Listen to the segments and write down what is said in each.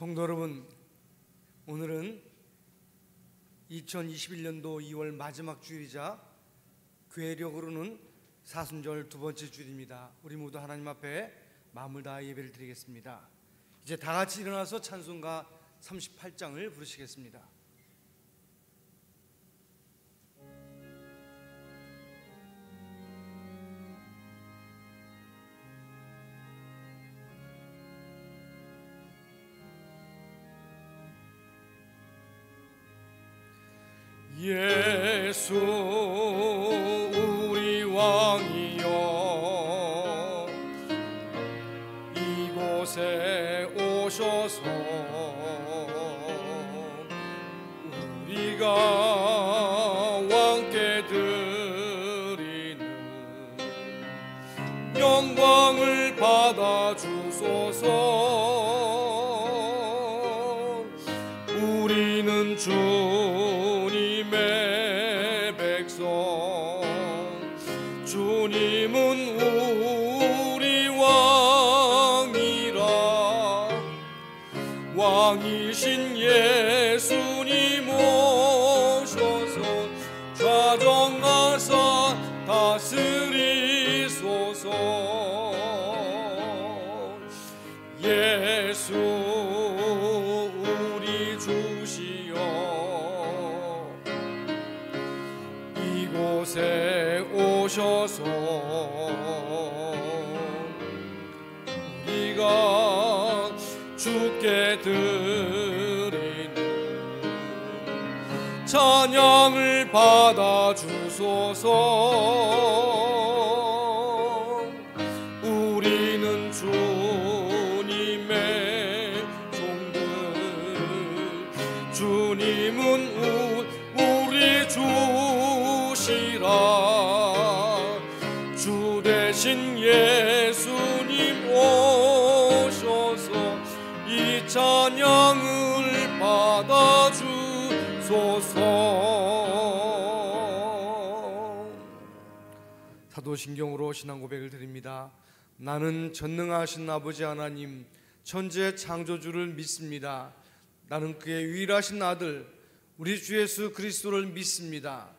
성도 여러분, 오늘은 2021년도 2월 마지막 주일이자 교회력으로는 사순절 두 번째 주일입니다. 우리 모두 하나님 앞에 마음을 다해 예배를 드리겠습니다. 이제 다 같이 일어나서 찬송가 38장을 부르시겠습니다. 예수 우리 왕이여, 이곳에 오셔서 우리가 왕께 드리는 영광을 받아 주소서. 우리는 주님의 백성, 주님은 우리 왕이라. 왕이신 예수님 오셔서 좌정하사 다스리소서. 예수 우리 주시여, 이곳에 오셔서 우리가 주께 드리는 찬양을 받아 주소서. 우리는 주님의 종들, 주님은 우리 주시라. 주 대신 예수님 오셔서 이 찬양을 받아 주소서. 사도신경으로 신앙 고백을 드립니다. 나는 전능하신 아버지 하나님, 천지의 창조주를 믿습니다. 나는 그의 유일하신 아들 우리 주 예수 그리스도를 믿습니다.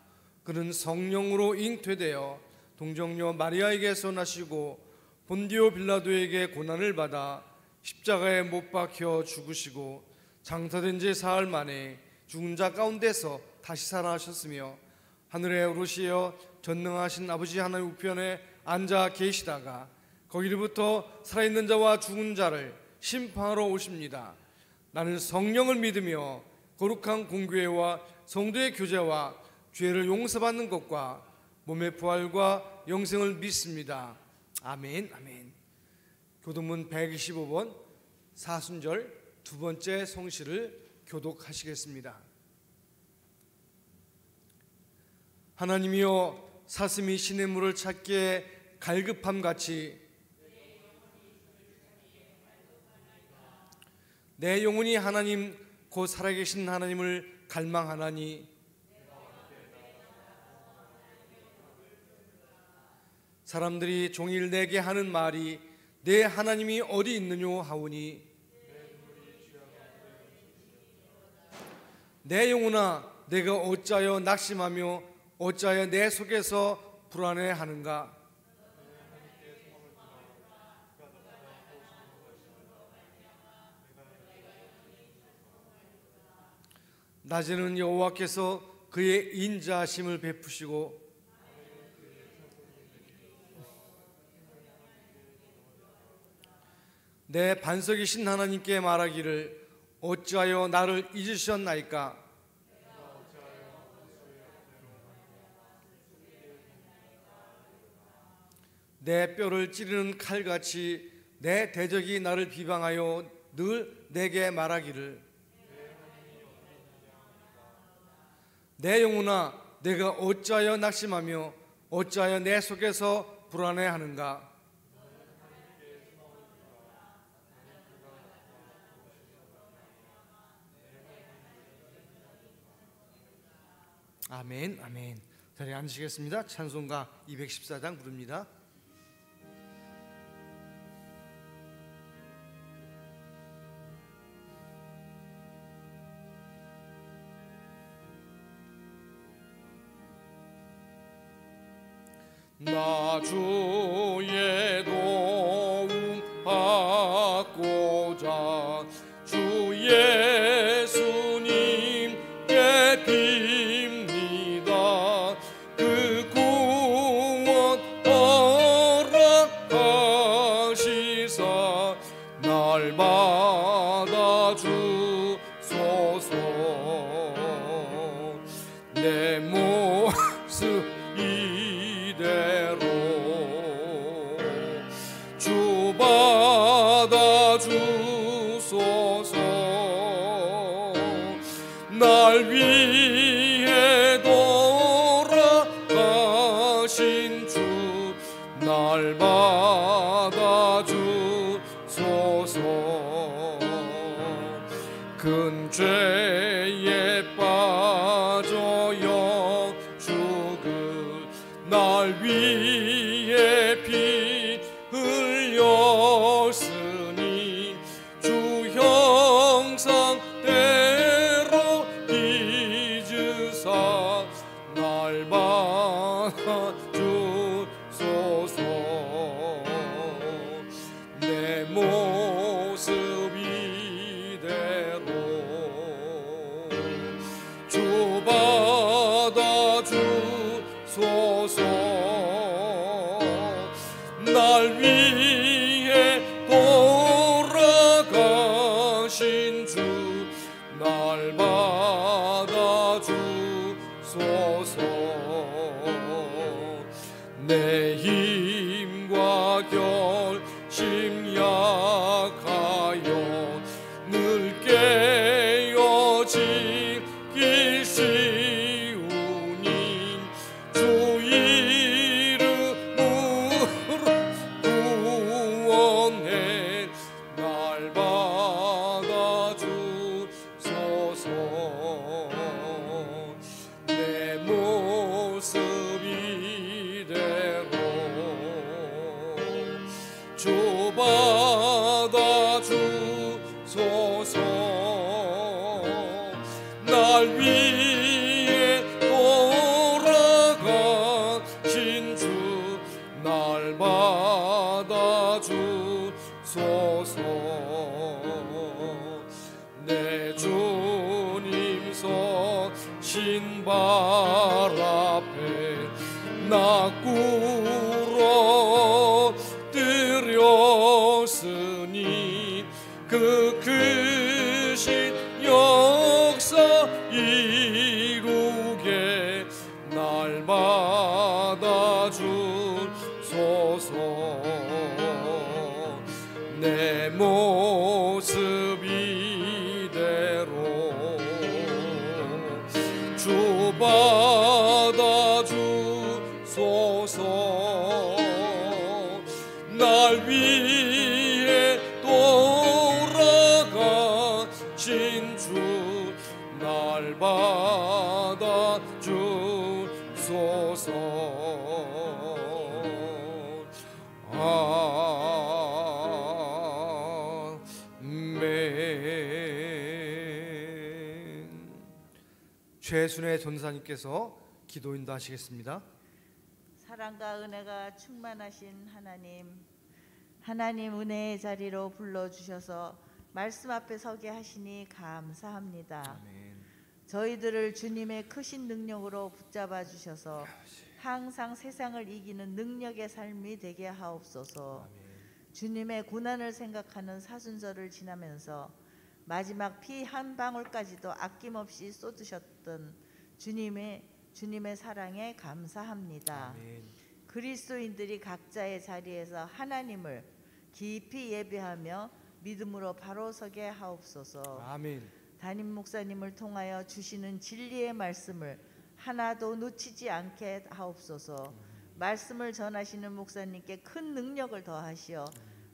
그는 성령으로 잉태되어 동정녀 마리아에게서 나시고 본디오 빌라도에게 고난을 받아 십자가에 못 박혀 죽으시고 장사된 지 사흘 만에 죽은 자 가운데서 다시 살아나셨으며 하늘에 오르시어 전능하신 아버지 하나님 우편에 앉아 계시다가 거기로부터 살아있는 자와 죽은 자를 심판하러 오십니다. 나는 성령을 믿으며 거룩한 공교회와 성도의 교제와 죄를 용서받는 것과 몸의 부활과 영생을 믿습니다. 아멘. 아멘. 교도문 125번 사순절 두 번째 성시를 교독하시겠습니다. 하나님이여, 사슴이 신의 물을 찾기에 갈급함같이 내 영혼이 하나님 곧 살아계신 하나님을 갈망하나니, 사람들이 종일 내게 하는 말이 내 하나님이 어디 있느뇨 하오니, 내 영혼아 내가 어찌하여 낙심하며 어찌하여 내 속에서 불안해하는가. 낮에는 여호와께서 그의 인자하심을 베푸시고 내 반석이신 하나님께 말하기를 어찌하여 나를 잊으셨나이까. 내 뼈를 찌르는 칼같이 내 대적이 나를 비방하여 늘 내게 말하기를 내 영혼아 내가 어찌하여 낙심하며 어찌하여 내 속에서 불안해하는가. 아멘. 아멘. 자리에 앉으시겠습니다. 찬송가 214장 부릅니다. 나 주의 도움 받고자 주 예수님께 빕니다. 그 구원 허락하시사 날 받아주소서. 내 모습 이대로 주 받아주소서. 날 위해 돌아가신 주 날 받아주소서. 큰 죄에 빠져요 죽을 날 위해 피 흘렸으니 주 형상대로 빚으사 날 받아주소서. 내 모습 이대로 주 받아주소서. 날 위해 돌아가신 주 날 받아주소서. 내 힘과 결심 약하여 늘 깨어지기 쉬우니 주 이름으로 구원해 날 받아주소서. 내 모습 이대로 주 받아주소서. 날 위해 돌아가신 주 날 받아주소서. 내 주님 서신 발 앞에 나 꿇어 드렸으니 그 크신 역사 이루게 날 받아주소서. 내 모습 이대로 주 받아주소서. 날 위해 돌아가신 주 날 받아주소서. 아멘. 최순애 전사님께서 기도 인도하시겠습니다. 사랑과 은혜가 충만하신 하나님 은혜의 자리로 불러주셔서 말씀 앞에 서게 하시니 감사합니다. 아멘. 저희들을 주님의 크신 능력으로 붙잡아 주셔서 항상 세상을 이기는 능력의 삶이 되게 하옵소서. 아멘. 주님의 고난을 생각하는 사순절을 지나면서 마지막 피 한 방울까지도 아낌없이 쏟으셨던 주님의 사랑에 감사합니다. 아멘. 그리스도인들이 각자의 자리에서 하나님을 깊이 예배하며 믿음으로 바로 서게 하옵소서. 아멘. 담임 목사님을 통하여 주시는 진리의 말씀을 하나도 놓치지 않게 하옵소서. 말씀을 전하시는 목사님께 큰 능력을 더하시어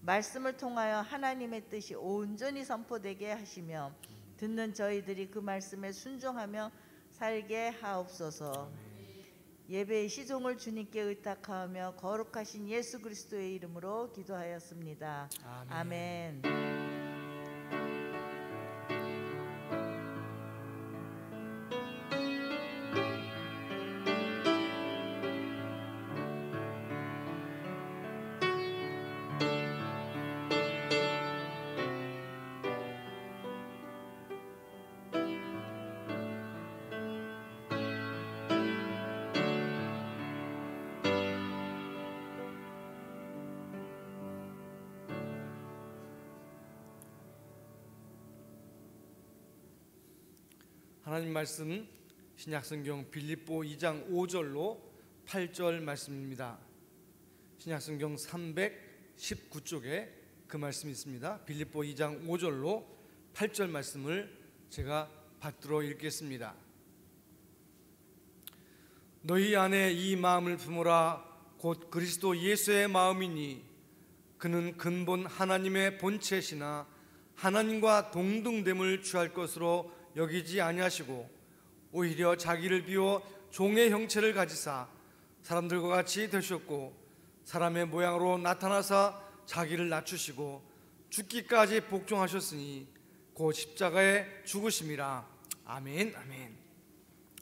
말씀을 통하여 하나님의 뜻이 온전히 선포되게 하시며 듣는 저희들이 그 말씀에 순종하며 살게 하옵소서. 예배의 시종을 주님께 의탁하며 거룩하신 예수 그리스도의 이름으로 기도하였습니다. 아멘. 하나님 말씀 신약성경 빌립보 2장 5절로 8절 말씀입니다. 신약성경 319쪽에 그 말씀이 있습니다. 빌립보 2장 5절로 8절 말씀을 제가 받들어 읽겠습니다. 너희 안에 이 마음을 품으라. 곧 그리스도 예수의 마음이니 그는 근본 하나님의 본체시나 하나님과 동등됨을 취할 것으로 여기지 아니하시고 오히려 자기를 비워 종의 형체를 가지사 사람들과 같이 되셨고 사람의 모양으로 나타나사 자기를 낮추시고 죽기까지 복종하셨으니 곧 십자가에 죽으심이라. 아멘. 아멘.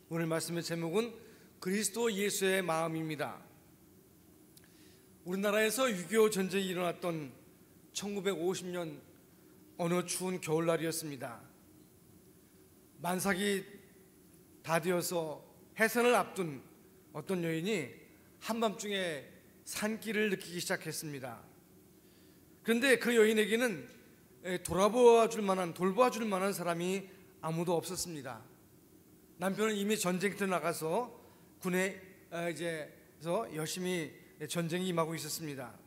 오늘 말씀의 제목은 그리스도 예수의 마음입니다. 우리나라에서 6.25 전쟁이 일어났던 1950년 어느 추운 겨울날이었습니다. 만삭이 다 되어서 해산을 앞둔 어떤 여인이 한밤중에 산기를 느끼기 시작했습니다. 그런데 그 여인에게는 돌아보아 줄 만한 사람이 아무도 없었습니다. 남편은 이미 전쟁터에 나가서 군에 열심히 전쟁에 임하고 있었습니다.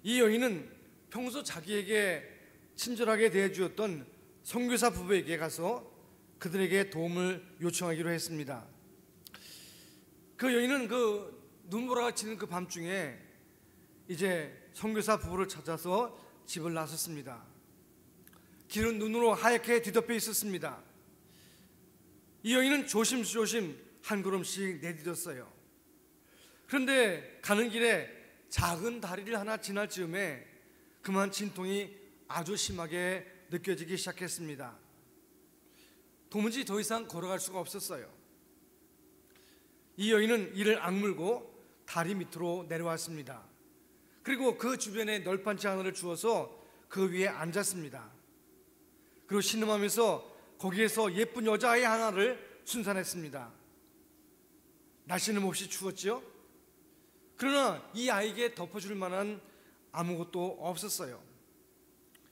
이 여인은 평소 자기에게 친절하게 대해주었던 선교사 부부에게 가서 그들에게 도움을 요청하기로 했습니다. 그 여인은 그 눈보라가 치는 그 밤중에 이제 선교사 부부를 찾아서 집을 나섰습니다. 길은 눈으로 하얗게 뒤덮여 있었습니다. 이 여인은 조심조심 한 걸음씩 내디뎠어요. 그런데 가는 길에 작은 다리를 하나 지날 즈음에 그만 진통이 아주 심하게 느껴지기 시작했습니다. 도무지 더 이상 걸어갈 수가 없었어요. 이 여인은 이를 악물고 다리 밑으로 내려왔습니다. 그리고 그 주변에 널판치 하나를 주어서 그 위에 앉았습니다. 그리고 신음하면서 거기에서 예쁜 여자아이 하나를 순산했습니다. 날씨는 몹시 추웠죠. 그러나 이 아이에게 덮어줄 만한 아무것도 없었어요.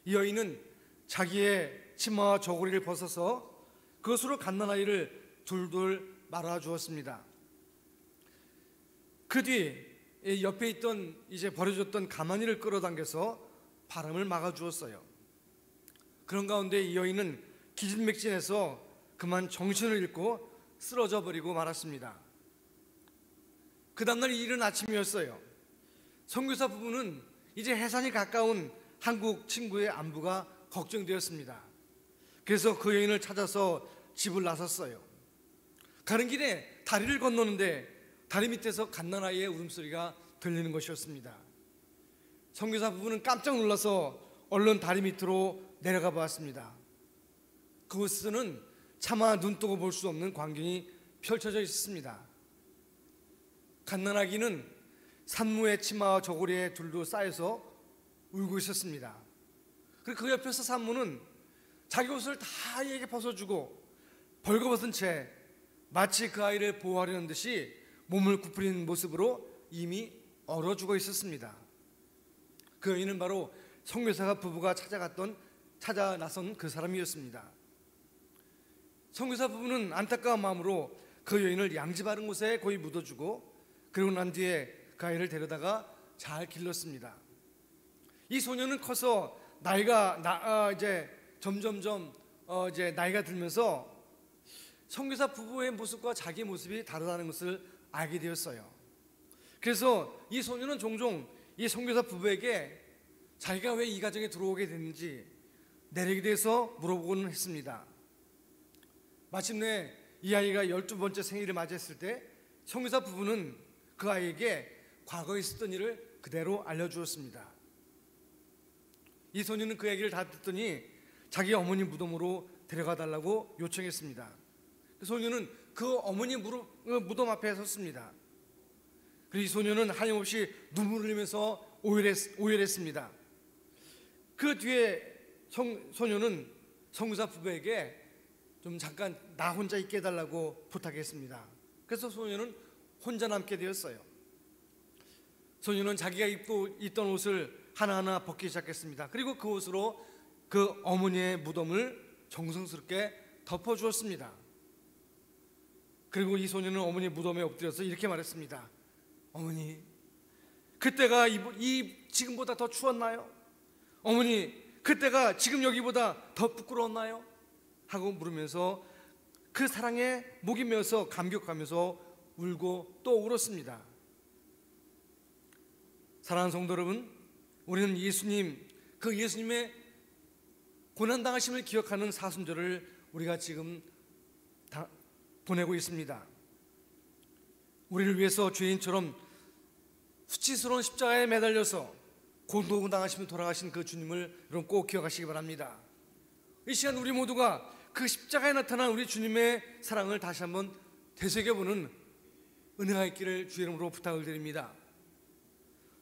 이 여인은 자기의 치마와 저고리를 벗어서 그것으로 갓난아이를 둘둘 말아주었습니다. 그 뒤 옆에 있던 이제 버려졌던 가마니를 끌어당겨서 바람을 막아주었어요. 그런 가운데 이 여인은 기진맥진해서 그만 정신을 잃고 쓰러져 버리고 말았습니다. 그 다음날 이른 아침이었어요. 선교사 부부는 이제 해산이 가까운 한국 친구의 안부가 걱정되었습니다. 그래서 그 여인을 찾아서 집을 나섰어요. 가는 길에 다리를 건너는데 다리 밑에서 갓난아이의 울음소리가 들리는 것이었습니다. 선교사 부부는 깜짝 놀라서 얼른 다리 밑으로 내려가 보았습니다. 그곳에서는 차마 눈뜨고 볼 수 없는 광경이 펼쳐져 있었습니다. 갓난아기는 산모의 치마와 저고리에 둘둘 쌓여서 울고 있었습니다. 그리고 그 옆에서 산모는 자기 옷을 다 아이에게 벗어주고 벌거벗은 채 마치 그 아이를 보호하려는 듯이 몸을 구부린 모습으로 이미 얼어 죽어 있었습니다. 그 여인은 바로 선교사 부부가 찾아 나선 그 사람이었습니다. 선교사 부부는 안타까운 마음으로 그 여인을 양지 바른 곳에 거의 묻어주고 그러고 난 뒤에 그 아이를 데려다가 잘 길렀습니다. 이 소녀는 커서 이제 점점점 이제 나이가 들면서 선교사 부부의 모습과 자기 모습이 다르다는 것을 알게 되었어요. 그래서 이 소녀는 종종 이 선교사 부부에게 자기가 왜 이 가정에 들어오게 됐는지 내력에 대해서 물어보곤 했습니다. 마침내 이 아이가 12번째 생일을 맞이했을 때 선교사 부부는 그 아이에게 과거에 있었던 일을 그대로 알려주었습니다. 이 소녀는 그 얘기를 다 듣더니 자기 어머니 무덤으로 데려가 달라고 요청했습니다. 그 소녀는 그 어머니 무덤 앞에 섰습니다. 그리고 이 소녀는 하염없이 눈물을 흘리면서 오열했습니다. 그 뒤에 소녀는 선교사 부부에게 좀 잠깐 나 혼자 있게 해달라고 부탁했습니다. 그래서 소녀는 혼자 남게 되었어요. 소녀는 자기가 입고 있던 옷을 하나하나 벗기 시작했습니다. 그리고 그 옷으로 그 어머니의 무덤을 정성스럽게 덮어주었습니다. 그리고 이 소년은 어머니 무덤에 엎드려서 이렇게 말했습니다. 어머니, 그때가 지금보다 더 추웠나요? 어머니, 그때가 지금 여기보다 더 부끄러웠나요? 하고 물으면서 그 사랑에 목이 메어서 감격하면서 울고 또 울었습니다. 사랑하는 성도 여러분, 우리는 그 예수님의 고난당하심을 기억하는 사순절을 우리가 지금 보내고 있습니다. 우리를 위해서 죄인처럼 수치스러운 십자가에 매달려서 고난당하시며 돌아가신 그 주님을 여러분 꼭 기억하시기 바랍니다. 이 시간 우리 모두가 그 십자가에 나타난 우리 주님의 사랑을 다시 한번 되새겨보는 은혜가 있기를 주의 이름으로 부탁을 드립니다.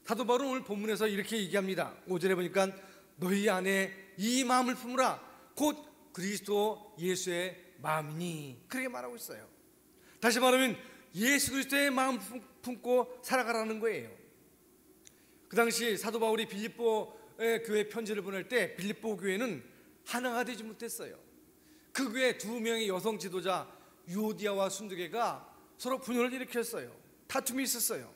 사도 바울은 오늘 본문에서 이렇게 얘기합니다. 5절에 보니까 너희 안에 이 마음을 품으라 곧 그리스도 예수의 마음이니, 그렇게 말하고 있어요. 다시 말하면 예수 그리스도의 마음을 품고 살아가라는 거예요. 그 당시 사도 바울이 빌립보의 교회 편지를 보낼 때 빌립보 교회는 하나가 되지 못했어요. 그 교회 두 명의 여성 지도자 유오디아와 순두개가 서로 분열을 일으켰어요. 다툼이 있었어요.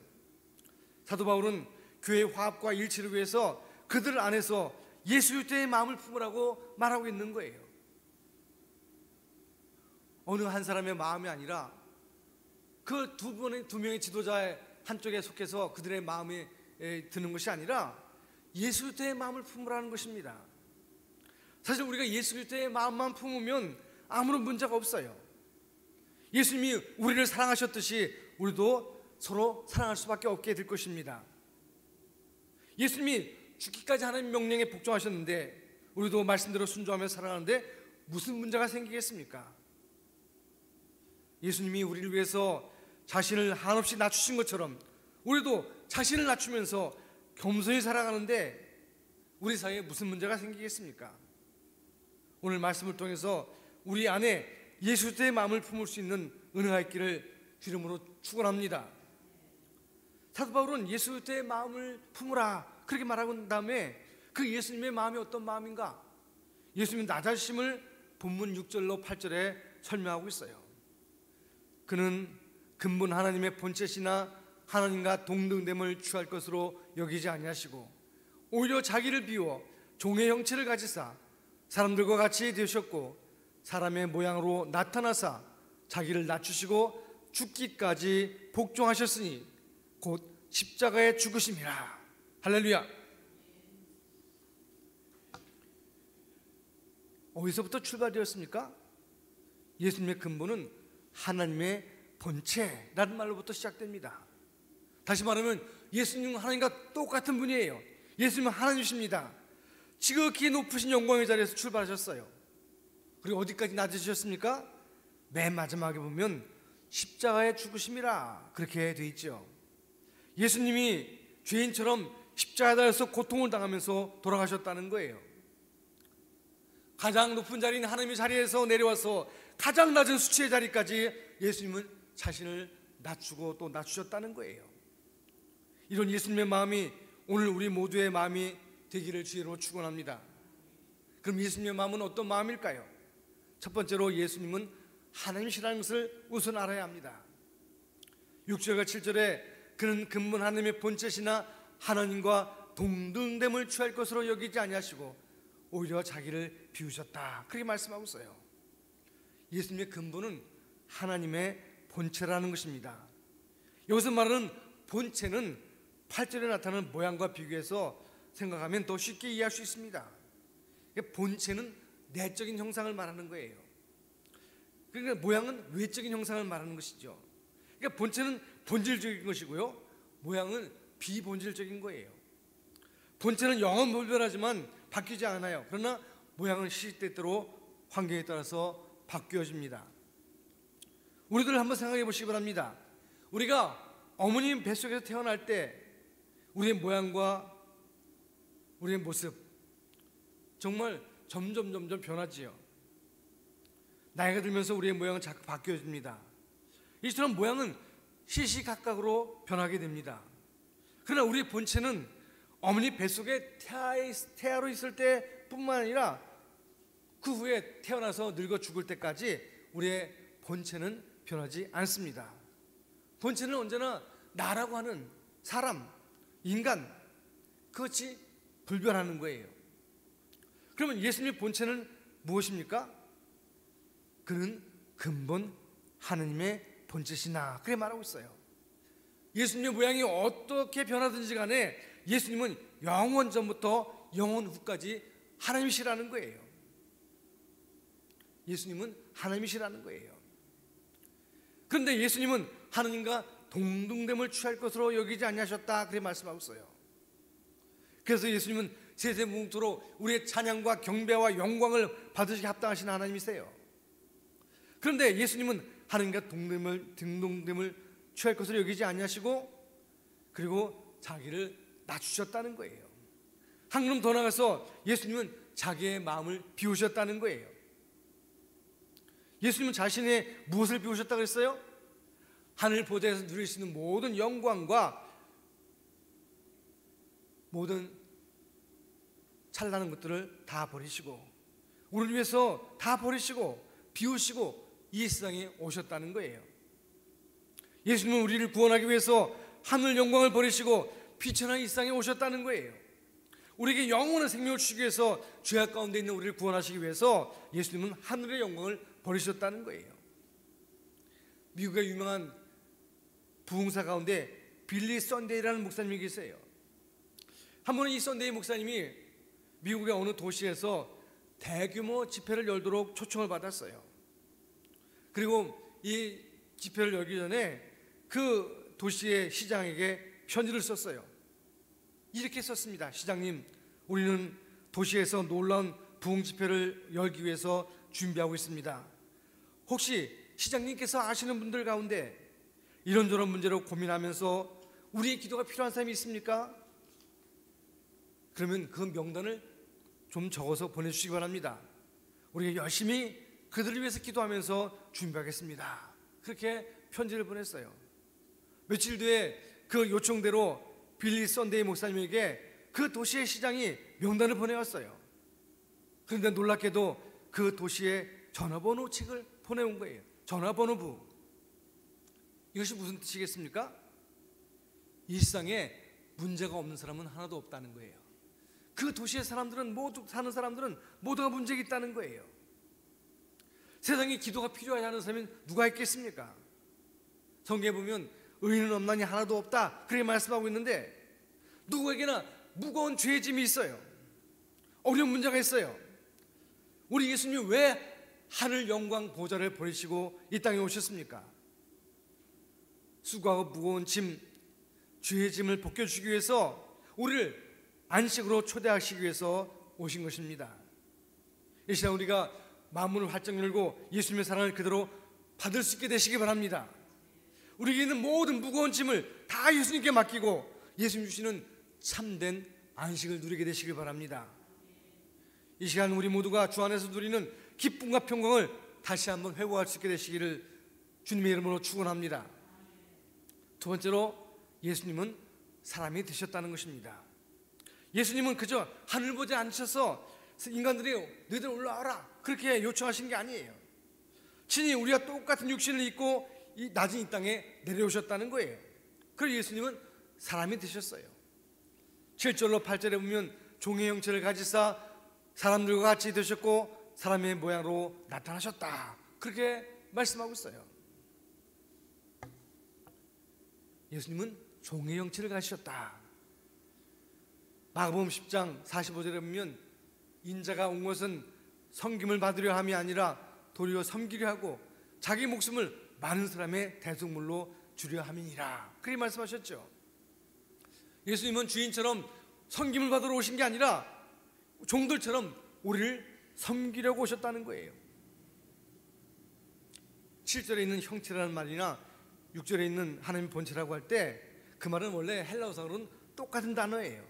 사도 바울은 교회 화합과 일치를 위해서 그들 안에서 예수 그리스도의 마음을 품으라고 말하고 있는 거예요. 어느 한 사람의 마음이 아니라 그 두 명의 지도자의 한쪽에 속해서 그들의 마음에 드는 것이 아니라 예수 그리스도의 마음을 품으라는 것입니다. 사실 우리가 예수 그리스도의 마음만 품으면 아무런 문제가 없어요. 예수님이 우리를 사랑하셨듯이 우리도 서로 사랑할 수밖에 없게 될 것입니다. 예수님이 죽기까지 하나님 명령에 복종하셨는데 우리도 말씀대로 순종하며 살아가는데 무슨 문제가 생기겠습니까? 예수님이 우리를 위해서 자신을 한없이 낮추신 것처럼 우리도 자신을 낮추면서 겸손히 살아가는데 우리 사이에 무슨 문제가 생기겠습니까? 오늘 말씀을 통해서 우리 안에 예수 그리스도의 마음을 품을 수 있는 은혜가 있기를 주 이름으로 축원합니다. 사도 바울은 예수 그리스도의 마음을 품으라 그렇게 말하고 난 다음에 그 예수님의 마음이 어떤 마음인가? 예수님의 낮아심을 본문 6절로 8절에 설명하고 있어요. 그는 근본 하나님의 본체시나 하나님과 동등됨을 취할 것으로 여기지 아니하시고 오히려 자기를 비워 종의 형체를 가지사 사람들과 같이 되셨고 사람의 모양으로 나타나사 자기를 낮추시고 죽기까지 복종하셨으니 곧 십자가에 죽으심이라. 할렐루야. 어디서부터 출발되었습니까? 예수님의 근본은 하나님의 본체라는 말로부터 시작됩니다. 다시 말하면 예수님은 하나님과 똑같은 분이에요. 예수님은 하나님이십니다. 지극히 높으신 영광의 자리에서 출발하셨어요. 그리고 어디까지 낮으셨습니까? 맨 마지막에 보면 십자가에 죽으심이라 그렇게 돼 있죠. 예수님이 죄인처럼 십자가에 달려서 고통을 당하면서 돌아가셨다는 거예요. 가장 높은 자리인 하나님의 자리에서 내려와서 가장 낮은 수치의 자리까지 예수님은 자신을 낮추고 또 낮추셨다는 거예요. 이런 예수님의 마음이 오늘 우리 모두의 마음이 되기를 주의로 축원합니다. 그럼 예수님의 마음은 어떤 마음일까요? 첫 번째로 예수님은 하나님이시라는 것을 우선 알아야 합니다. 6절과 7절에 그는 근본 하나님의 본체시나 하나님과 동등됨을 취할 것으로 여기지 아니하시고 오히려 자기를 비우셨다 그렇게 말씀하고 있어요. 예수님의 근본은 하나님의 본체라는 것입니다. 여기서 말하는 본체는 8절에 나타나는 모양과 비교해서 생각하면 더 쉽게 이해할 수 있습니다. 본체는 내적인 형상을 말하는 거예요. 그러니까 모양은 외적인 형상을 말하는 것이죠. 그러니까 본체는 본질적인 것이고요, 모양은 비본질적인 거예요. 본체는 영원불변하지만 바뀌지 않아요. 그러나 모양은 시시때때로 환경에 따라서 바뀌어집니다. 우리들 한번 생각해 보시기 바랍니다. 우리가 어머님 뱃속에서 태어날 때 우리의 모양과 우리의 모습 정말 점점 변하지요. 나이가 들면서 우리의 모양은 자꾸 바뀌어집니다. 이처럼 모양은 시시각각으로 변하게 됩니다. 그러나 우리의 본체는 어머니 뱃속에 태아로 있을 때뿐만 아니라 그 후에 태어나서 늙어 죽을 때까지 우리의 본체는 변하지 않습니다. 본체는 언제나 나라고 하는 사람, 인간, 그것이 불변하는 거예요. 그러면 예수님의 본체는 무엇입니까? 그는 근본 하느님의 본체시나, 그렇게 말하고 있어요. 예수님의 모양이 어떻게 변하든지 간에 예수님은 영원 전부터 영원 후까지 하나님이시라는 거예요. 예수님은 하나님이시라는 거예요. 그런데 예수님은 하느님과 동등됨을 취할 것으로 여기지 아니하셨다, 그렇게 말씀하고 있어요. 그래서 예수님은 세세무궁토록 우리의 찬양과 경배와 영광을 받으시기 합당하신 하나님이세요. 그런데 예수님은 하느님과 동등됨을 취할 것으로 여기지 아니하시고, 그리고 자기를 낮추셨다는 거예요. 한 걸음 더 나가서 예수님은 자기의 마음을 비우셨다는 거예요. 예수님은 자신의 무엇을 비우셨다고 했어요? 하늘 보좌에서 누릴 수 있는 모든 영광과 모든 찬란한 것들을 다 버리시고, 우리를 위해서 다 버리시고 비우시고 이 세상에 오셨다는 거예요. 예수님은 우리를 구원하기 위해서 하늘 영광을 버리시고 비천한 이 세상에 오셨다는 거예요. 우리에게 영원한 생명을 주시기 위해서 죄악 가운데 있는 우리를 구원하시기 위해서 예수님은 하늘의 영광을 버리셨다는 거예요. 미국의 유명한 부흥사 가운데 빌리 썬데이라는 목사님이 계세요. 한 번은 이 썬데이 목사님이 미국의 어느 도시에서 대규모 집회를 열도록 초청을 받았어요. 그리고 이 집회를 열기 전에 그 도시의 시장에게 편지를 썼어요. 이렇게 썼습니다. 시장님, 우리는 도시에서 놀라운 부흥 집회를 열기 위해서 준비하고 있습니다. 혹시 시장님께서 아시는 분들 가운데 이런저런 문제로 고민하면서 우리의 기도가 필요한 사람이 있습니까? 그러면 그 명단을 좀 적어서 보내주시기 바랍니다. 우리가 열심히 그들을 위해서 기도하면서 준비하겠습니다. 그렇게 편지를 보냈어요. 며칠 뒤에 그 요청대로 빌리 썬데이 목사님에게 그 도시의 시장이 명단을 보내왔어요. 그런데 놀랍게도 그 도시의 전화번호 책을 보내온 거예요. 전화번호부. 이것이 무슨 뜻이겠습니까? 이 세상에 문제가 없는 사람은 하나도 없다는 거예요. 그 도시의 사람들은 사는 사람들은 모두가 문제가 있다는 거예요. 세상에 기도가 필요하지 않은 사람이 누가 있겠습니까? 성경에 보면 의인은 없나니 하나도 없다, 그렇게 말씀하고 있는데 누구에게나 무거운 죄의 짐이 있어요. 어려운 문제가 있어요. 우리 예수님이 왜 하늘 영광 보좌를 버리시고 이 땅에 오셨습니까? 수고하고 무거운 짐, 죄의 짐을 벗겨주기 위해서 우리를 안식으로 초대하시기 위해서 오신 것입니다. 이 시간 우리가 마음을 활짝 열고 예수님의 사랑을 그대로 받을 수 있게 되시기 바랍니다. 우리에게 있는 모든 무거운 짐을 다 예수님께 맡기고 예수님 주시는 참된 안식을 누리게 되시길 바랍니다. 이 시간 우리 모두가 주 안에서 누리는 기쁨과 평강을 다시 한번 회복할 수 있게 되시기를 주님의 이름으로 축원합니다. 두 번째로, 예수님은 사람이 되셨다는 것입니다. 예수님은 그저 하늘 보지 않으셔서 인간들이 너희들 올라와라 그렇게 요청하신 게 아니에요. 친히 우리가 똑같은 육신을 입고 이 낮은 이 땅에 내려오셨다는 거예요. 그래서 예수님은 사람이 되셨어요. 7절로 8절에 보면 종의 형체를 가지사 사람들과 같이 되셨고 사람의 모양으로 나타나셨다, 그렇게 말씀하고 있어요. 예수님은 종의 형체를 가지셨다. 마가복음 10장 45절에 보면 인자가 온 것은 섬김을 받으려 함이 아니라 도리어 섬기려 하고 자기 목숨을 많은 사람의 대속물로 주려 함이니라, 그렇게 말씀하셨죠. 예수님은 주인처럼 섬김을 받으러 오신 게 아니라 종들처럼 우리를 섬기려고 오셨다는 거예요. 7절에 있는 형체라는 말이나 6절에 있는 하나님의 본체라고 할 때 그 말은 원래 헬라어상으로는 똑같은 단어예요.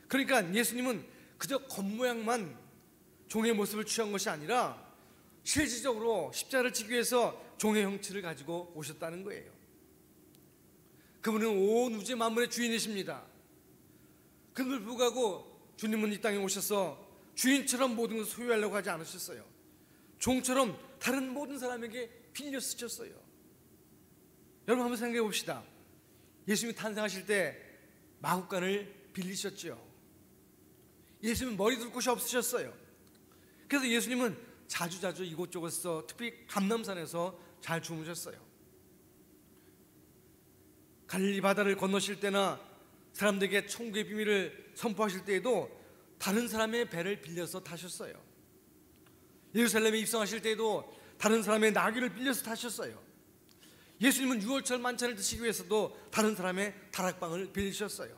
그러니까 예수님은 그저 겉모양만 종의 모습을 취한 것이 아니라 실질적으로 십자가를 지기 위해서 종의 형체를 가지고 오셨다는 거예요. 그분은 온 우주의 만물의 주인이십니다. 그럼에도 불구하고 주님은 이 땅에 오셔서 주인처럼 모든 것을 소유하려고 하지 않으셨어요. 종처럼 다른 모든 사람에게 빌려 쓰셨어요. 여러분 한번 생각해 봅시다. 예수님이 탄생하실 때 마구간을 빌리셨죠. 예수님은 머리 둘 곳이 없으셨어요. 그래서 예수님은 자주자주 이곳저곳에서 특히 감람산에서 잘 주무셨어요. 갈릴리 바다를 건너실 때나 사람들에게 천국의 비밀을 선포하실 때에도 다른 사람의 배를 빌려서 타셨어요. 예루살렘에 입성하실 때에도 다른 사람의 나귀를 빌려서 타셨어요. 예수님은 유월절 만찬을 드시기 위해서도 다른 사람의 다락방을 빌리셨어요.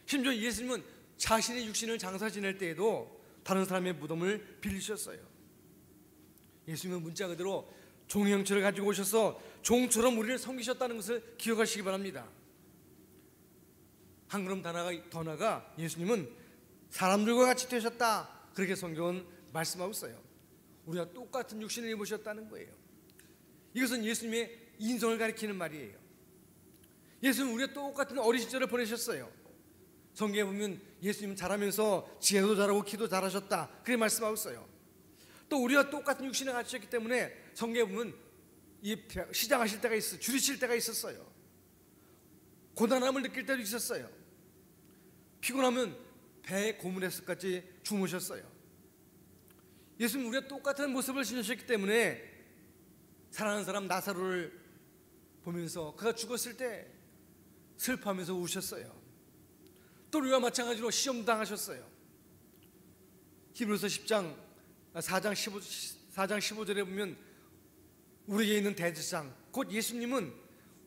심지어 예수님은 자신의 육신을 장사 지낼 때에도 다른 사람의 무덤을 빌리셨어요. 예수님은 문자 그대로 종의 형체를 가지고 오셔서 종처럼 우리를 섬기셨다는 것을 기억하시기 바랍니다. 한 걸음 더 나아가 예수님은 사람들과 같이 되셨다, 그렇게 성경은 말씀하고 있어요. 우리가 똑같은 육신을 입으셨다는 거예요. 이것은 예수님의 인성을 가리키는 말이에요. 예수님은 우리가 똑같은 어린 시절을 보내셨어요. 성경에 보면 예수님은 자라면서 지혜도 잘하고 키도 잘하셨다, 그렇게 말씀하고 있어요. 또 우리와 똑같은 육신을 가지셨기 때문에 성경에 보면 시장하실 때가 있어요. 줄이실 때가 있었어요. 고단함을 느낄 때도 있었어요. 피곤하면 배에 고문에서까지 주무셨어요. 예수님은 우리가 똑같은 모습을 지니셨기 때문에 사랑하는 사람 나사로를 보면서 그가 죽었을 때 슬퍼하면서 우셨어요. 또 우리와 마찬가지로 시험도 당하셨어요. 히브리서 4장 15절에 보면 우리에게 있는 대제사장 곧 예수님은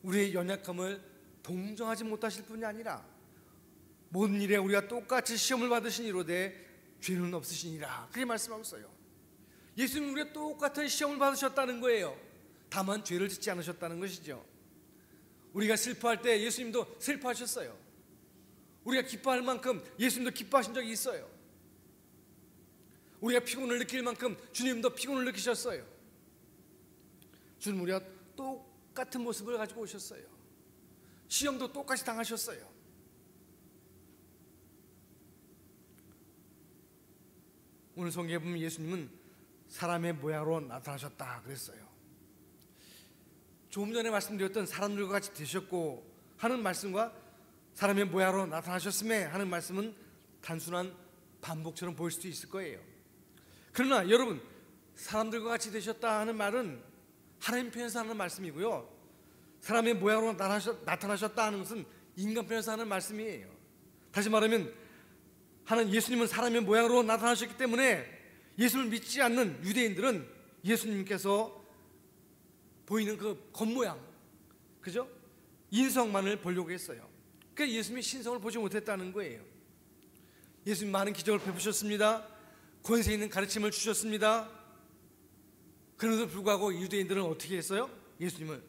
우리의 연약함을 동정하지 못하실 뿐이 아니라 모든 일에 우리가 똑같이 시험을 받으시니로되 죄는 없으시니라, 그렇게 말씀하고 있어요. 예수님은 우리가 똑같은 시험을 받으셨다는 거예요. 다만 죄를 짓지 않으셨다는 것이죠. 우리가 슬퍼할 때 예수님도 슬퍼하셨어요. 우리가 기뻐할 만큼 예수님도 기뻐하신 적이 있어요. 우리가 피곤을 느낄 만큼 주님도 피곤을 느끼셨어요. 주님 우리가 똑같은 모습을 가지고 오셨어요. 시험도 똑같이 당하셨어요. 오늘 성경에 보면 예수님은 사람의 모양으로 나타나셨다 그랬어요. 조금 전에 말씀드렸던 사람들과 같이 되셨고 하는 말씀과 사람의 모양으로 나타나셨음에 하는 말씀은 단순한 반복처럼 보일 수도 있을 거예요. 그러나 여러분, 사람들과 같이 되셨다 하는 말은 하나님 편에서 하는 말씀이고요, 사람의 모양으로 나타나셨다 하는 것은 인간 편에서 하는 말씀이에요. 다시 말하면 예수님은 사람의 모양으로 나타나셨기 때문에 예수를 믿지 않는 유대인들은 예수님께서 보이는 그 겉모양, 그죠? 인성만을 보려고 했어요. 그러니까 예수님의 신성을 보지 못했다는 거예요. 예수님 많은 기적을 베푸셨습니다. 권세 있는 가르침을 주셨습니다. 그런데도 불구하고 유대인들은 어떻게 했어요? 예수님을,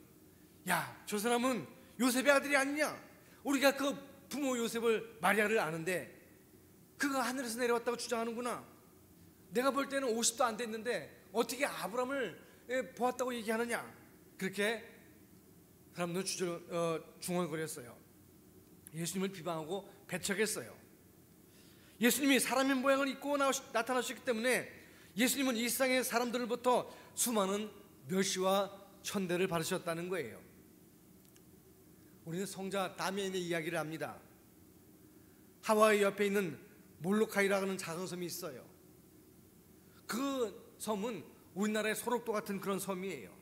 야, 저 사람은 요셉의 아들이 아니냐? 우리가 그 부모 요셉을, 마리아를 아는데 그가 하늘에서 내려왔다고 주장하는구나. 내가 볼 때는 50도 안 됐는데 어떻게 아브라함을 보았다고 얘기하느냐? 그렇게 사람들은 중얼거렸어요. 예수님을 비방하고 배척했어요. 예수님이 사람의 모양을 입고 나타나셨기 때문에 예수님은 이 세상의 사람들로부터 수많은 멸시와 천대를 받으셨다는 거예요. 우리는 성자 다미엘의 이야기를 압니다. 하와이 옆에 있는 몰로카이라는 작은 섬이 있어요. 그 섬은 우리나라의 소록도 같은 그런 섬이에요.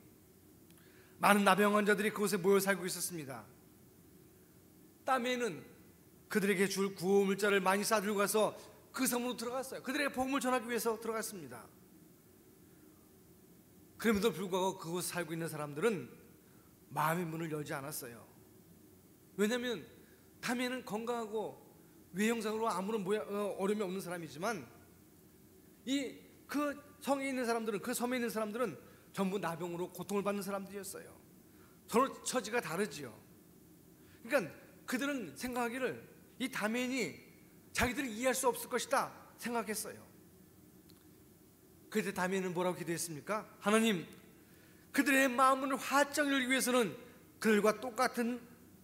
많은 나병 환자들이 그곳에 모여 살고 있었습니다. 다미엘은 그들에게 줄 구호 물자를 많이 싸들고 가서 그 섬으로 들어갔어요. 그들에게 복음을 전하기 위해서 들어갔습니다. 그럼에도 불구하고 그곳에 살고 있는 사람들은 마음의 문을 열지 않았어요. 왜냐하면 다미엘은 건강하고 외형상으로 아무런 어려움이 없는 사람이지만 그 성에 있는 사람들은, 그 섬에 있는 사람들은 전부 나병으로 고통을 받는 사람들이었어요. 서로 처지가 다르지요. 그러니까 그들은 생각하기를 이 다미엘이 자기들이 이해할 수 없을 것이다 생각했어요. 그때 다미엘은 뭐라고 기도했습니까? 하나님, 그들의 마음을 활짝 열기 위해서는 그들과 똑같은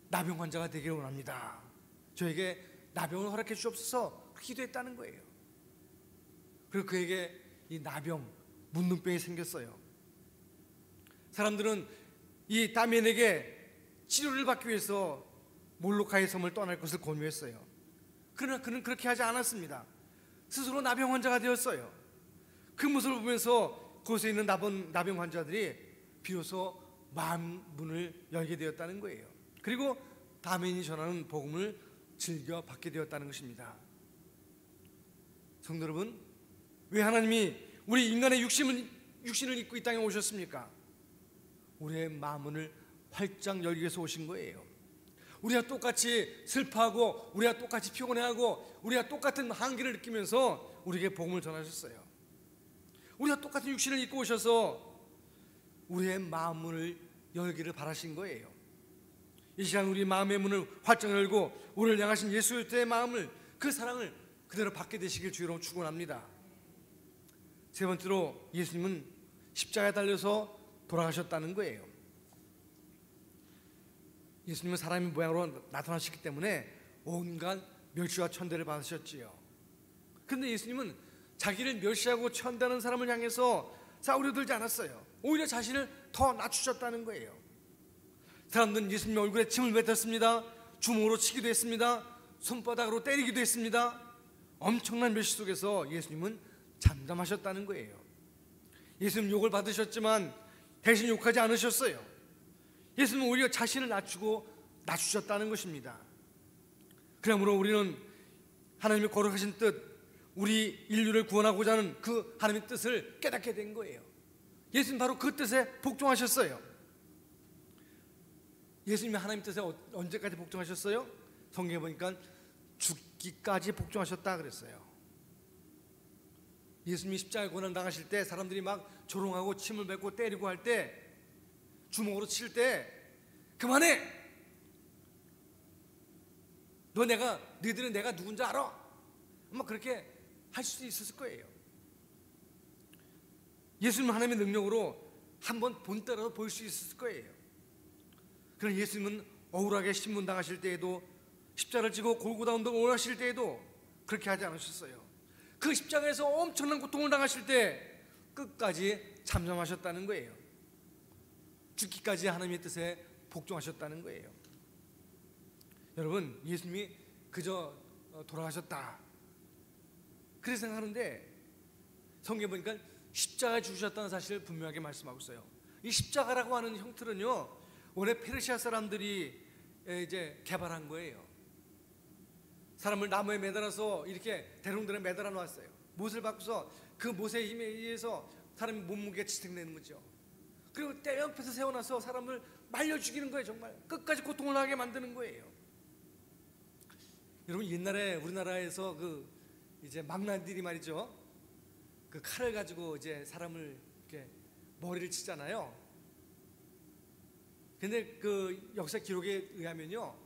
나병 환자가 되기를 원합니다. 저에게 나병을 허락해 주옵소서 기도했다는 거예요. 그리고 그에게 이 나병, 문둥병이 생겼어요. 사람들은 이 다미엘에게 치료를 받기 위해서 몰로카의 섬을 떠날 것을 권유했어요. 그러나 그는 그렇게 하지 않았습니다. 스스로 나병 환자가 되었어요. 그 모습을 보면서 그곳에 있는 나병 환자들이 비로소 마음 문을 열게 되었다는 거예요. 그리고 다메인이 전하는 복음을 즐겨 받게 되었다는 것입니다. 성도 여러분, 왜 하나님이 우리 인간의 육신을 입고 이 땅에 오셨습니까? 우리의 마음문을 활짝 열기 위해서 오신 거예요. 우리가 똑같이 슬퍼하고, 우리가 똑같이 피곤해하고, 우리가 똑같은 한계를 느끼면서 우리에게 복음을 전하셨어요. 우리가 똑같은 육신을 입고 오셔서 우리의 마음문을 열기를 바라신 거예요. 이 시간 우리 마음의 문을 활짝 열고 우리를 향하신 예수 그리스도의 마음을, 그 사랑을 그대로 받게 되시길 주로 축원합니다. 세 번째로, 예수님은 십자가에 달려서 돌아가셨다는 거예요. 예수님은 사람의 모양으로 나타나셨기 때문에 온갖 멸시와 천대를 받으셨지요. 그런데 예수님은 자기를 멸시하고 천대하는 사람을 향해서 싸우려 들지 않았어요. 오히려 자신을 더 낮추셨다는 거예요. 사람들은 예수님 얼굴에 침을 뱉었습니다. 주먹으로 치기도 했습니다. 손바닥으로 때리기도 했습니다. 엄청난 멸시 속에서 예수님은 잠잠하셨다는 거예요. 예수님 욕을 받으셨지만 대신 욕하지 않으셨어요. 예수님은 오히려 자신을 낮추셨다는 것입니다. 그러므로 우리는 하나님의 거룩하신 뜻, 우리 인류를 구원하고자 하는 그 하나님의 뜻을 깨닫게 된 거예요. 예수님 바로 그 뜻에 복종하셨어요. 예수님이 하나님 뜻에 언제까지 복종하셨어요? 성경에 보니까 죽기까지 복종하셨다 그랬어요. 예수님이 십자가에 고난 당하실 때 사람들이 막 조롱하고 침을 뱉고 때리고 할 때, 주먹으로 칠 때 그만해! 너희들은 내가 누군지 알아? 아마 그렇게 할 수 있었을 거예요. 예수님은 하나님의 능력으로 한번 본때라도 보일 수 있었을 거예요. 그러나 예수님은 억울하게 신문당하실 때에도, 십자가를 지고 골고다 언덕을 올라가실 때에도 그렇게 하지 않으셨어요. 그 십자가에서 엄청난 고통을 당하실 때 끝까지 잠잠하셨다는 거예요. 죽기까지 하나님의 뜻에 복종하셨다는 거예요. 여러분, 예수님이 그저 돌아가셨다 그렇게 생각하는데, 성경에 보니까 십자가에 죽으셨다는 사실을 분명하게 말씀하고 있어요. 이 십자가라고 하는 형틀은요, 원래 페르시아 사람들이 이제 개발한 거예요. 사람을 나무에 매달아서 이렇게 대롱대롱 매달아 놓았어요. 못을 바꾸서 그 못의 힘에 의해서 사람이 몸무게가 지탱되는 거죠. 그리고 때 옆에서 세워놔서 사람을 말려 죽이는 거예요. 정말 끝까지 고통을 하게 만드는 거예요. 여러분, 옛날에 우리나라에서 그 이제 망나들이 말이죠, 그 칼을 가지고 이제 사람을 이렇게 머리를 치잖아요. 근데 그 역사 기록에 의하면요,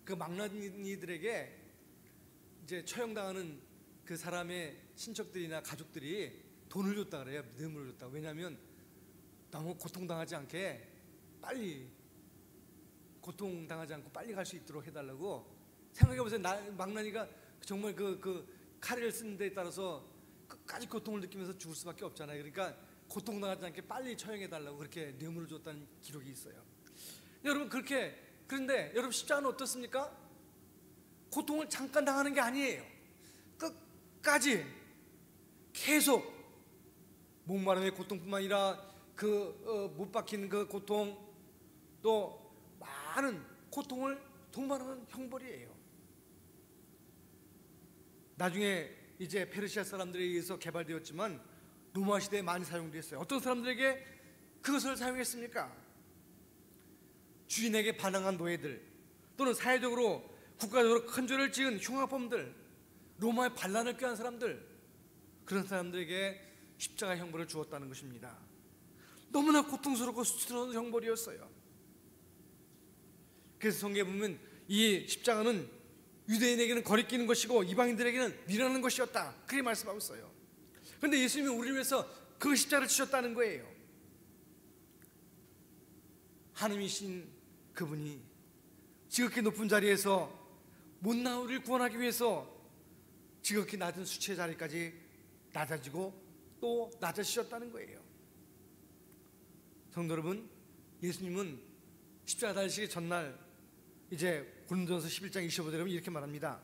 그 망나니들에게 이제 처형당하는 그 사람의 친척들이나 가족들이 돈을 줬다 그래요. 뇌물을 줬다. 왜냐하면 너무 고통당하지 않게, 빨리 고통당하지 않고 빨리 갈 수 있도록 해달라고. 생각해보세요. 망나니가 정말 그 칼을 쓰는 데에 따라서 끝까지 고통을 느끼면서 죽을 수밖에 없잖아요. 그러니까 고통당하지 않게 빨리 처형해달라고 그렇게 뇌물을 줬다는 기록이 있어요. 여러분, 그런데 여러분, 십자가는 어떻습니까? 고통을 잠깐 당하는 게 아니에요. 끝까지 계속 목마름의 고통뿐만 아니라 못 박히는 그 고통, 또 많은 고통을 동반하는 형벌이에요. 나중에 이제 페르시아 사람들에 의해서 개발되었지만 로마 시대에 많이 사용됐어요. 어떤 사람들에게 그것을 사용했습니까? 주인에게 반항한 노예들, 또는 사회적으로 국가적으로 큰 죄를 지은 흉악범들, 로마의 반란을 꾀한 사람들, 그런 사람들에게 십자가 형벌을 주었다는 것입니다. 너무나 고통스럽고 수치스러운 형벌이었어요. 그래서 성경에 보면 이 십자가는 유대인에게는 거리끼는 것이고 이방인들에게는 미련한 것이었다, 그렇게 말씀하고 있어요. 그런데 예수님이 우리를 위해서 그 십자가를 치셨다는 거예요. 하나님이신 그분이 지극히 높은 자리에서 못난 우리를 구원하기 위해서 지극히 낮은 수치의 자리까지 낮아지고 또 낮아지셨다는 거예요. 성도 여러분, 예수님은 십자가 달리시기 전날 이제 고린도전서 11장 25절에 보면 이렇게 말합니다.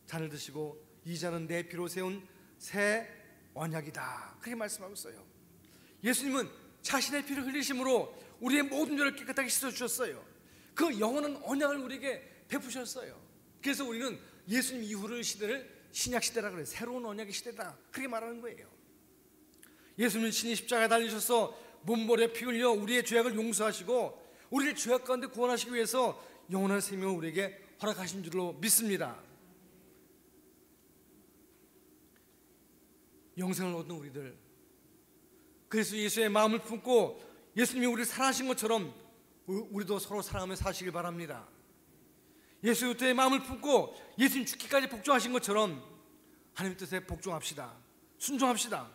잔을 드시고 이 잔은 내 피로 세운 새 언약이다, 그렇게 말씀하고 있어요. 예수님은 자신의 피를 흘리심으로 우리의 모든 죄를 깨끗하게 씻어주셨어요. 그 영원한 언약을 우리에게 베푸셨어요. 그래서 우리는 예수님 이후를 시대를 신약시대라 그래요. 새로운 언약의 시대다, 그렇게 말하는 거예요. 예수님은 신이 십자가에 달리셔서 몸머리에 피 흘려 우리의 죄악을 용서하시고 우리를 죄악 가운데 구원하시기 위해서 영원한 생명을 우리에게 허락하신 줄로 믿습니다. 영생을 얻은 우리들, 그래서 예수의 마음을 품고 예수님이 우리를 사랑하신 것처럼 우리도 서로 사랑하며 사시길 바랍니다. 예수 그리스도의 마음을 품고 예수님 죽기까지 복종하신 것처럼 하나님 뜻에 복종합시다. 순종합시다.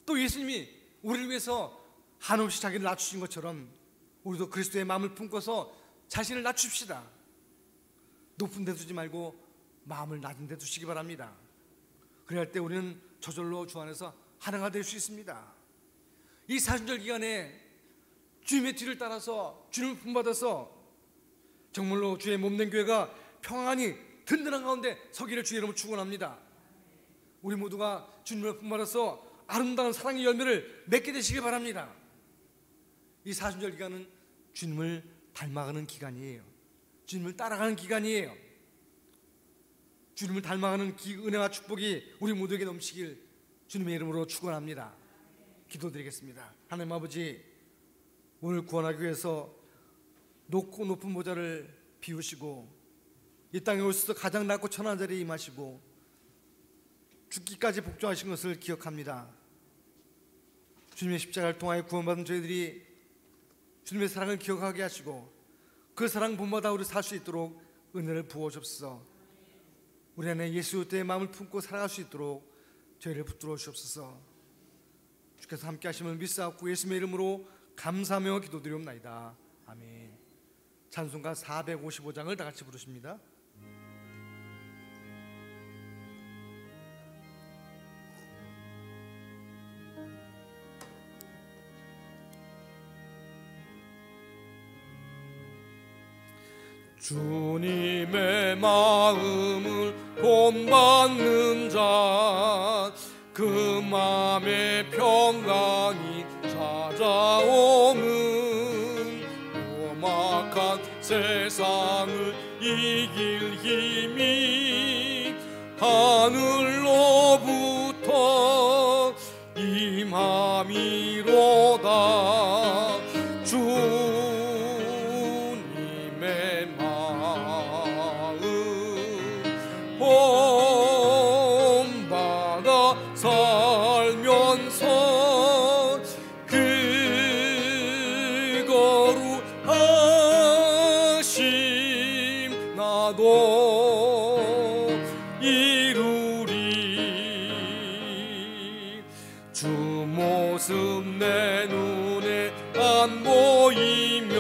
또 예수님이 우리를 위해서 한없이 자기를 낮추신 것처럼 우리도 그리스도의 마음을 품고서 자신을 낮춥시다. 높은 데 두지 말고 마음을 낮은 데 두시기 바랍니다. 그래야 할 때 우리는 저절로 주 안에서 하나가 될 수 있습니다. 이 사순절 기간에 주님의 뒤를 따라서 주님을 품받아서 정말로 주의 몸된 교회가 평안히 든든한 가운데 서기를 주의 이름으로 축원합니다. 우리 모두가 주님을 품받아서 아름다운 사랑의 열매를 맺게 되시길 바랍니다. 이 사순절 기간은 주님을 닮아가는 기간이에요. 주님을 따라가는 기간이에요. 주님을 닮아가는 은혜와 축복이 우리 모두에게 넘치길 주님의 이름으로 축원합니다. 기도드리겠습니다. 하나님 아버지, 오늘 구원하기 위해서 높고 높은 보좌를 비우시고 이 땅에 오셔서 가장 낮고 천한 자리에 임하시고 죽기까지 복종하신 것을 기억합니다. 주님의 십자가를 통하여 구원받은 저희들이 주님의 사랑을 기억하게 하시고 그 사랑 본받아 우리 살 수 있도록 은혜를 부어주옵소서. 우리 안에 예수 그리스도의 마음을 품고 살아갈 수 있도록 저희를 붙들어 주옵소서. 주께서 함께 하심을 믿사옵고 예수님의 이름으로 감사하며 기도드리옵나이다. 아멘. 찬송가 455장을 다 같이 부르십니다. 주님의 마음을 본받는 자, 그 마음의 평강이 찾아오는 험악한 세상을 이길 힘이 하늘로부터 임함이로다. 주님의 마음 본받아 살면서 그 거룩하심 나도 이루리. 주 모습 내 눈에 안 보이며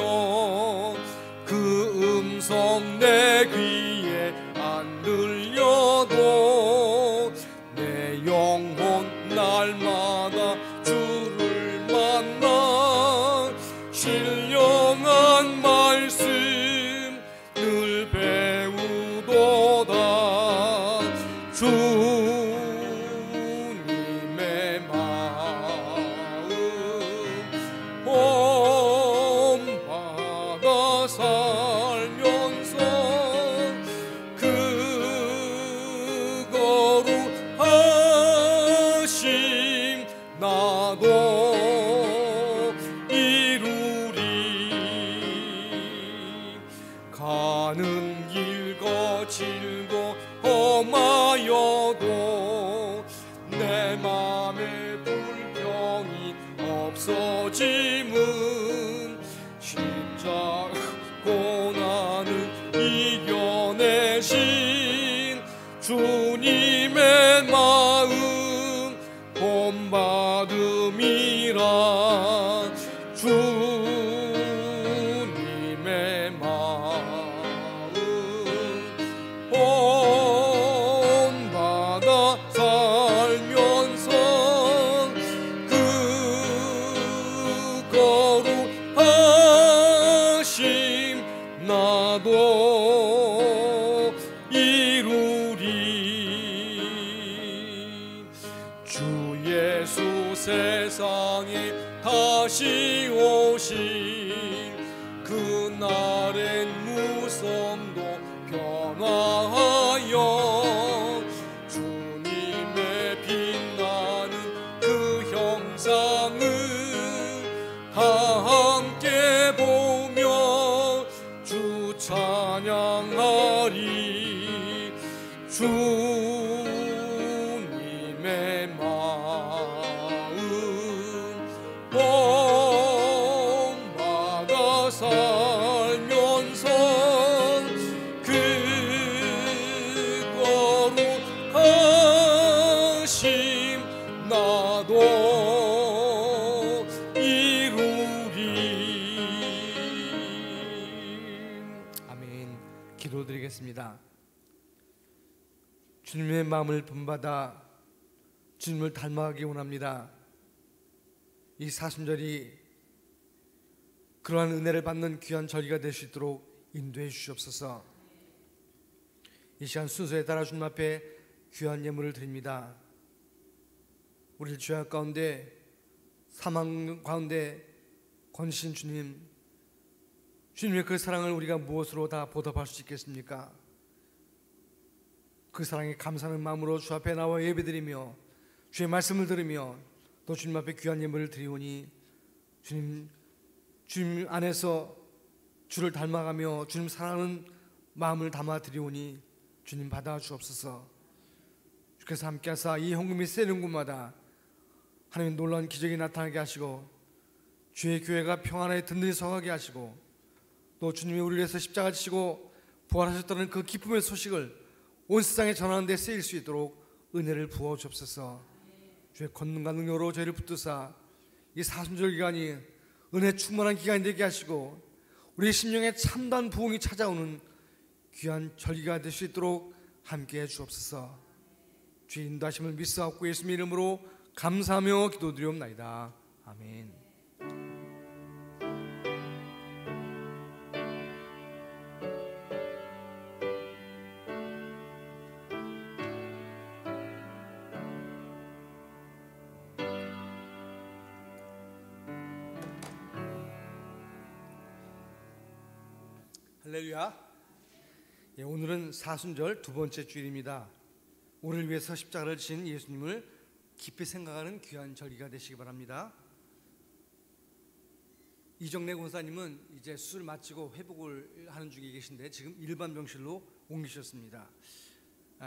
그 음성 내 귀에 안 들려도 내 영혼 날마다 주를 만나 신령한 말씀 늘 배우도다. 주님의 마음 본받아 살면서 그 거룩하심 나도 이루리. 가는 길 거칠고 험하여도 내 맘에 불평이 없어짐은 십자가 고난을 이겨내신 주님의 마음 본받음이라. 주님의 마음 본받아 살며 나도 이루리. 주 예수 세상에 다시 오신 그날엔 무섬도 변화하여 주님의 빛나는 그 형상을 함께 보며 주 찬양하리. 주님의 마음 본받아 살면서 그 거룩하심 나도 이루리. 아멘. 기도드리겠습니다. 주님의 마음을 본받아 주님을 닮아가기 원합니다. 이 사순절이 그러한 은혜를 받는 귀한 절기가 될 수 있도록 인도해 주시옵소서. 이 시간 순서에 따라 주님 앞에 귀한 예물을 드립니다. 우리를 죄악 가운데 사망 가운데 건신 주님, 주님의 그 사랑을 우리가 무엇으로 다 보답할 수 있겠습니까? 그 사랑에 감사하는 마음으로 주 앞에 나와 예배드리며 주의 말씀을 들으며 또 주님 앞에 귀한 예물을 드리오니 주님 안에서 주를 닮아가며 주님 사랑하는 마음을 담아 드리오니 주님 받아 주옵소서. 주께서 함께 하사 이 헌금이 세는 곳마다 하나님 놀라운 기적이 나타나게 하시고 주의 교회가 평안하게 든든히 서가게 하시고 또 주님이 우리를 위해서 십자가 지시고 부활하셨다는 그 기쁨의 소식을 온 세상에 전하는 데 쓰일 수 있도록 은혜를 부어 주옵소서. 주의 권능과 능력으로 저희를 붙드사 이 사순절 기간이 은혜 충만한 기간이 되게 하시고 우리 심령에 참다한 부흥이 찾아오는 귀한 절기가 될 수 있도록 함께해 주옵소서. 주의 인도하심을 믿사옵고 예수님 이름으로 감사하며 기도드리옵나이다. 아멘. 할렐루야. 오늘은 사순절 두 번째 주일입니다. 우리를 위해서 십자가를 지신 예수님을 깊이 생각하는 귀한 절기가 되시기 바랍니다. 이정래 권사님은 이제 수술 마치고 회복을 하는 중에 계신데 지금 일반 병실로 옮기셨습니다.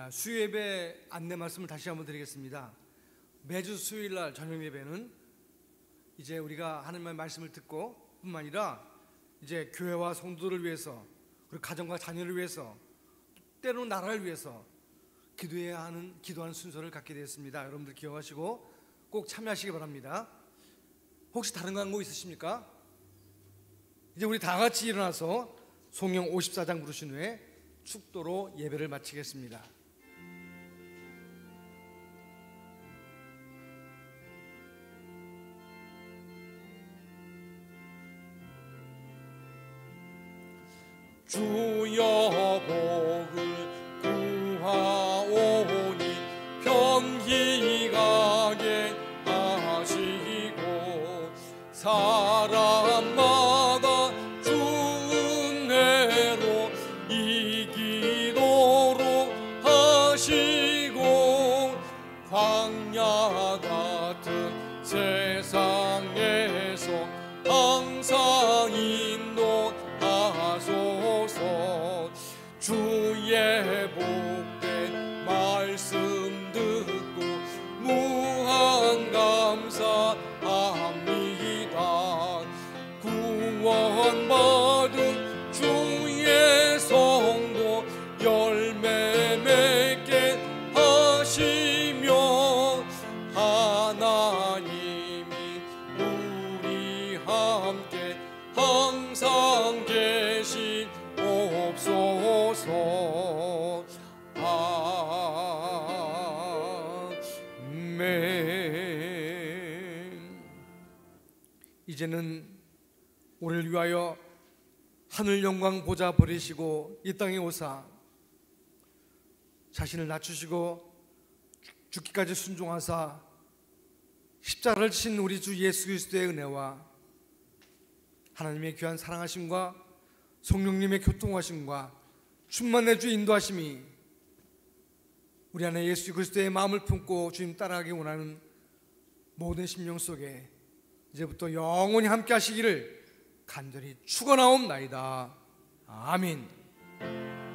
수요예배 안내 말씀을 다시 한번 드리겠습니다. 매주 수요일날 저녁 예배는 이제 우리가 하나님의 말씀을 듣고 뿐만 아니라 이제 교회와 성도들을 위해서 그리고 가정과 자녀를 위해서 때로는 나라를 위해서 기도하는 순서를 갖게 되었습니다. 여러분들 기억하시고 꼭 참여하시기 바랍니다. 혹시 다른 광고 있으십니까? 이제 우리 다 같이 일어나서 송영 54장 부르신 후에 축도로 예배를 마치겠습니다. 주여 복을 구하오니 병이 가게 하시고 사람마다 주 은혜로 이기도록 하시고 광야 같은 세상에서 항상 인도하소서. 주의 복된 말씀 듣고 무한 감사합니다. 구원받은 주의 성도 열매 맺게 하시며 하나님이 우리 함께 항상 계신 옵소서. 아멘. 이제는 우리를 위하여 하늘 영광 보좌 버리시고 이 땅에 오사 자신을 낮추시고 죽기까지 순종하사 십자가를 지신 우리 주 예수 그리스도의 은혜와 하나님의 귀한 사랑하심과 성령님의 교통하심과 충만의 주 인도하심이 우리 안에 예수 그리스도의 마음을 품고 주님 따라가기 원하는 모든 심령 속에 이제부터 영원히 함께 하시기를 간절히 축원하옵나이다. 아멘.